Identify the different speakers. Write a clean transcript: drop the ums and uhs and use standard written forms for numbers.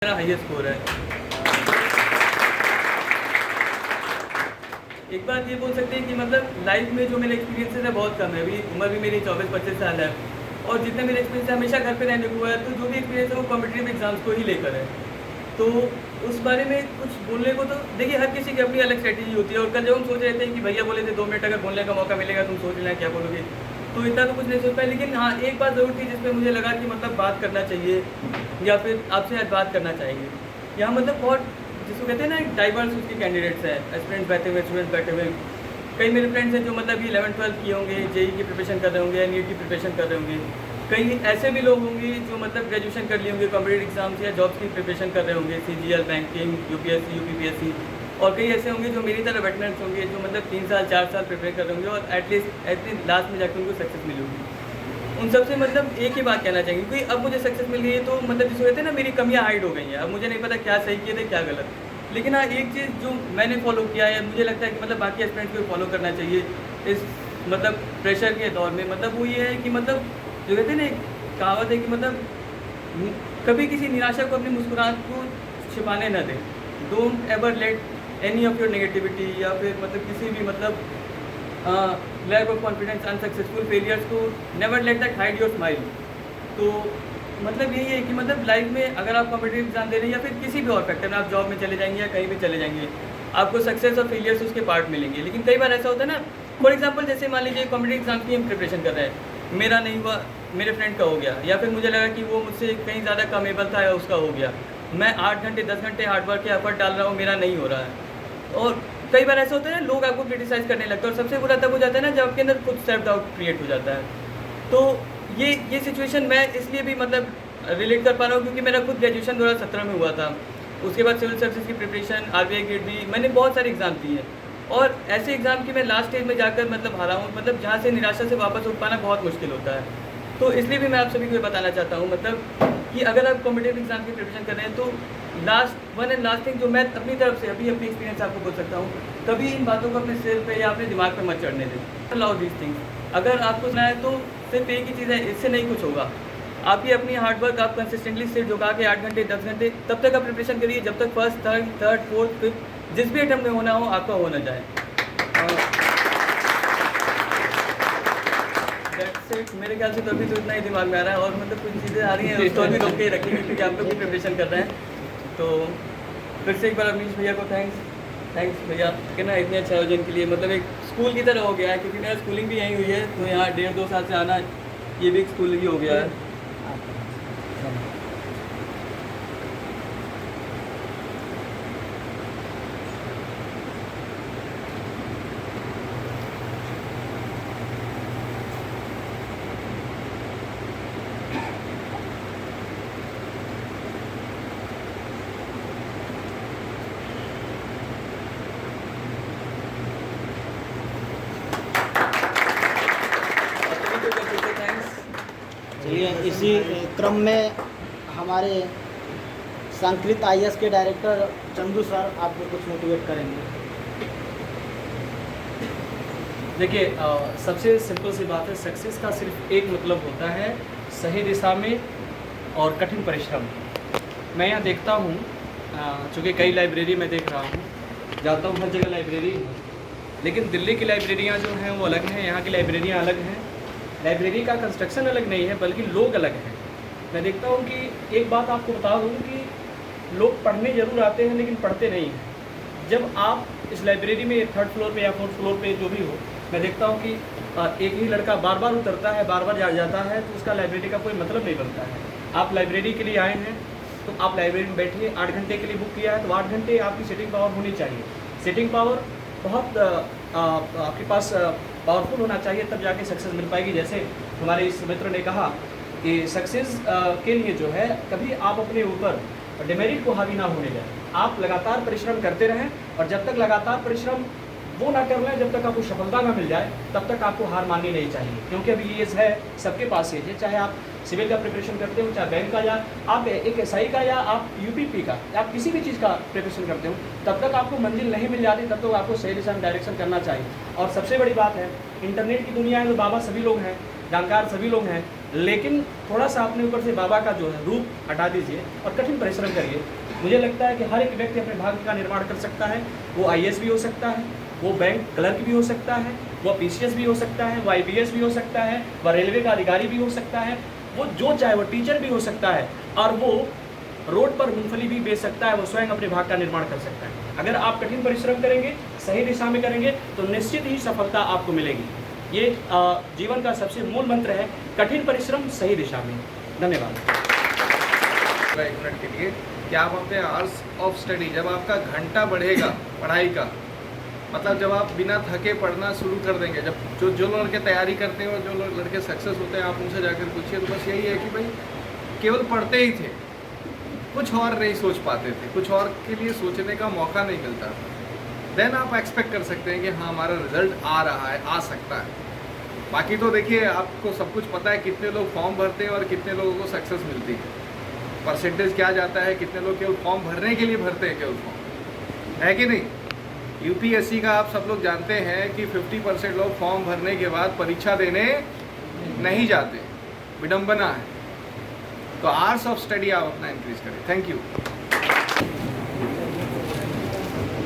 Speaker 1: मेरा highest score है। एक बात ये बोल सकते हैं कि मतलब लाइफ में जो मेरे एक्सपीरियंसेस है बहुत कम है। अभी उम्र भी मेरी 24-25 साल है और जितना मेरा एक्सपीरियंस है हमेशा घर पे रहने को हुआ है, तो जो भी एक्सपीरियंस है वो कॉम्पिटिटिव एग्जाम्स को ही लेकर है। तो उस बारे में कुछ बोलने को तो देखिए हर किसी की अपनी अलग स्ट्रेटेजी होती है। और कल जब हम सोच रहे थे कि भैया बोले थे 2 मिनट अगर बोलने का मौका मिलेगा तुम सोच लेना क्या बोलोगे, तो इतना तो कुछ नहीं सोच पाए। लेकिन हाँ, एक बात ज़रूर थी जिस पर मुझे लगा कि मतलब बात करना चाहिए या फिर आपसे आज बात करना चाहिए। यहाँ मतलब बहुत जिसको कहते हैं ना डाइवर्स उसके कैंडिडेट्स हैं, एस्पिरेंट्स बैठे हुए, स्टूडेंट्स बैठे हुए। कई मेरे फ्रेंड्स हैं जो मतलब 11-12 किए होंगे, जेई की प्रिपरेशन कर रहे होंगे या नीट की प्रिपरेशन कर रहे होंगे। कई ऐसे भी लोग होंगे जो मतलब ग्रेजुएशन कर लिए होंगे, कॉम्पिटेटिव एग्जाम्स या जॉब्स की प्रिपरेशन कर रहे होंगे, सीजीएल, बैंकिंग, यूपीएससी, यूपीपीएससी। और कई ऐसे होंगे जो मेरी तरह वेटरन्स होंगे जो मतलब 3 साल 4 साल प्रिपेयर कर रहे होंगे और एटलीस्ट लास्ट में जाकर उनको सक्सेस मिली होगी। उन सबसे मतलब एक ही बात कहना चाहिए, क्योंकि अब मुझे सक्सेस मिल गई है तो मतलब जिसको कहते हैं ना मेरी कमियां हाइड हो गई हैं। अब मुझे नहीं पता क्या सही किए थे क्या गलत। लेकिन हाँ, एक चीज़ जो मैंने फॉलो किया है, मुझे लगता है कि मतलब बाकी एस्पिरेंट्स को फॉलो करना चाहिए इस मतलब प्रेशर के दौर में। मतलब वो ये है कि मतलब जो कहते हैं ना एक कहावत है कि मतलब कभी किसी निराशा को अपनी मुस्कुराहट को छिपाने न दें। Don't ever let any of your negativity या फिर मतलब किसी भी मतलब lack of confidence, unsuccessful failures को never let that hide your smile. तो मतलब यही है कि मतलब लाइफ में अगर आप कॉम्पिटिटिव एग्जाम दे रहे हैं या फिर किसी भी और फैक्टर में आप जॉब में चले जाएंगे या कहीं भी चले जाएंगे, आपको सक्सेस और फेलियर्स उसके पार्ट मिलेंगे। लेकिन कई बार ऐसा होता है ना, फॉर एग्जांपल जैसे मान लीजिए कॉम्पिटिटिव एग्जाम की हम प्रिपरेशन कर रहे हैं, मेरा नहीं हुआ, मेरे फ्रेंड का हो गया, या फिर मुझे लगा कि वो मुझसे कहीं ज़्यादा कामेबल था या उसका हो गया। मैं 8 घंटे 10 घंटे हार्डवर्क या एफर्ट डाल रहा हूँ, मेरा नहीं हो रहा है। और कई बार ऐसा होता है ना, लोग आपको क्रिटिसाइज़ करने लगते हैं और सबसे बुरा तब हो जाता है ना जब आपके अंदर खुद सेल्फ डाउट क्रिएट हो जाता है। तो ये सिचुएशन मैं इसलिए भी मतलब रिलेट कर पा रहा हूँ क्योंकि मेरा खुद ग्रेजुएशन 2017 में हुआ था। उसके बाद सिविल सर्विसेज की प्रिपरेशन, आरबीआई गेट भी, मैंने बहुत सारे एग्ज़ाम दिए हैं और ऐसे एग्ज़ाम की मैं लास्ट स्टेज में जाकर मतलब हारा हूँ, मतलब जहाँ से निराशा से वापस उठ पाना बहुत मुश्किल होता है। तो इसलिए भी मैं आप सभी को ये बताना चाहता हूँ मतलब कि अगर आप कॉम्पिटेटिव एग्जाम की प्रिपरेशन कर रहे हैं तो लास्ट थिंग जो मैं अपनी तरफ से अभी अपनी एक्सपीरियंस आपको बोल सकता हूँ, कभी इन बातों को अपने सिर पे या अपने दिमाग पे मत चढ़ने दें। Allow these things. अगर आपको सुना है तो सिर्फ एक ही चीज़ है, इससे नहीं कुछ होगा। आपकी अपनी हार्डवर्क आप कंसिस्टेंटली सिर झुका के 8 घंटे 10 घंटे तब तक आप प्रिपरेशन करिए जब तक फर्स्ट, थर्ड, फोर्थ, फिफ्थ जिस भी अटेम्प्ट में होना हो आपका हो न जाए। मेरे ख्याल से तो अभी तो इतना ही दिमाग में आ रहा है और मतलब कुछ चीज़ें आ रही हैं उसको भी रोक के रखेंगे क्योंकि आप लोग भी प्रिपरेशन कर रहे हैं। तो फिर से एक बार अवनीश भैया को थैंक्स भैया कि ना इतने अच्छे आयोजन के लिए। मतलब एक स्कूल की तरह हो गया है क्योंकि मेरा स्कूलिंग भी यहीं हुई है, तो यहाँ 1.5-2 साल से आना ये भी एक स्कूल ही हो गया है।
Speaker 2: चलिए, इसी क्रम में हमारे संस्कृत आईएएस के डायरेक्टर चंदू सर आपको कुछ मोटिवेट करेंगे।
Speaker 3: देखिए, सबसे सिंपल सी बात है, सक्सेस का सिर्फ एक मतलब होता है, सही दिशा में और कठिन परिश्रम। मैं यहाँ देखता हूँ, चूँकि कई लाइब्रेरी में देख रहा हूँ, जाता हूँ हर जगह लाइब्रेरी है, लेकिन दिल्ली की लाइब्रेरियाँ जो हैं वो अलग हैं, यहाँ की लाइब्रेरियाँ अलग हैं। लाइब्रेरी का कंस्ट्रक्शन अलग नहीं है बल्कि लोग अलग हैं। मैं देखता हूँ कि एक बात आपको बता दूँ कि लोग पढ़ने ज़रूर आते हैं लेकिन पढ़ते नहीं हैं। जब आप इस लाइब्रेरी में 3rd फ्लोर पे या 4th फ्लोर पे जो भी हो, मैं देखता हूँ कि एक ही लड़का बार बार उतरता है, बार बार जा जाता है, तो उसका लाइब्रेरी का कोई मतलब नहीं बनता है। आप लाइब्रेरी के लिए आए हैं तो आप लाइब्रेरी में बैठिए, 8 घंटे के लिए बुक किया है तो 8 घंटे आपकी सिटिंग पावर होनी चाहिए। सिटिंग पावर बहुत आपके पास पावरफुल होना चाहिए, तब जाके सक्सेस मिल पाएगी। जैसे हमारे इस मित्र ने कहा कि सक्सेस के लिए जो है कभी आप अपने ऊपर डिमेरिट को हावी ना होने दें। आप लगातार परिश्रम करते रहें और जब तक लगातार परिश्रम वो ना कर लें, जब तक आपको सफलता ना मिल जाए तब तक आपको हार माननी नहीं चाहिए। क्योंकि अभी ये है सबके पास ये है, चाहे आप सिविल का प्रिपरेशन करते हो, चाहे बैंक का, या आप एक एसआई का, या आप यूपीपी का, या आप किसी भी चीज़ का प्रिपरेशन करते हो, तब तक आपको मंजिल नहीं मिल जाती, तब तक आपको सही दिशा में डायरेक्शन करना चाहिए। और सबसे बड़ी बात है, इंटरनेट की दुनिया में तो बाबा सभी लोग हैं, जानकार सभी लोग हैं, लेकिन थोड़ा सा अपने ऊपर से बाबा का जो है रूप हटा दीजिए और कठिन परिश्रम करिए। मुझे लगता है कि हर एक व्यक्ति अपने भाग्य का निर्माण कर सकता है। वो आईएएस भी हो सकता है, वो बैंक क्लर्क भी हो सकता है, वो पीसीएस भी हो सकता है, वो आईपीएस भी हो सकता है, वह रेलवे का अधिकारी भी हो सकता है, वो जो चाहे वो टीचर भी हो सकता है, और वो रोड पर मूंगफली भी बेच सकता है। वो स्वयं अपने भाग्य का निर्माण कर सकता है। अगर आप कठिन परिश्रम करेंगे, सही दिशा में करेंगे, तो निश्चित ही सफलता आपको मिलेगी। ये जीवन का सबसे मूल मंत्र है, कठिन परिश्रम सही दिशा में। धन्यवाद।
Speaker 4: 1 मिनट के लिए कि आप अपने आवर्स ऑफ स्टडी, जब आपका घंटा बढ़ेगा पढ़ाई का, मतलब जब आप बिना थके पढ़ना शुरू कर देंगे, जब जो लड़के तैयारी करते हैं और जो लड़के सक्सेस होते हैं, आप उनसे जाकर पूछिए, तो बस यही है कि भाई केवल पढ़ते ही थे, कुछ और नहीं सोच पाते थे, कुछ और के लिए सोचने का मौका नहीं मिलता था। देन आप एक्सपेक्ट कर सकते हैं कि हाँ हमारा रिजल्ट आ रहा है, आ सकता है। बाकी तो देखिए, आपको सब कुछ पता है, कितने लोग फॉर्म भरते हैं और कितने लोगों को सक्सेस मिलती है, परसेंटेज क्या जाता है, कितने लोग केवल फॉर्म भरने के लिए भरते हैं, केवल फॉर्म, है कि नहीं। यूपीएससी का आप सब लोग जानते हैं कि 50% लोग फॉर्म भरने के बाद परीक्षा देने नहीं जाते, विडंबना है। तो आवर्स ऑफ स्टडी आप अपना इंक्रीज करें। Thank you.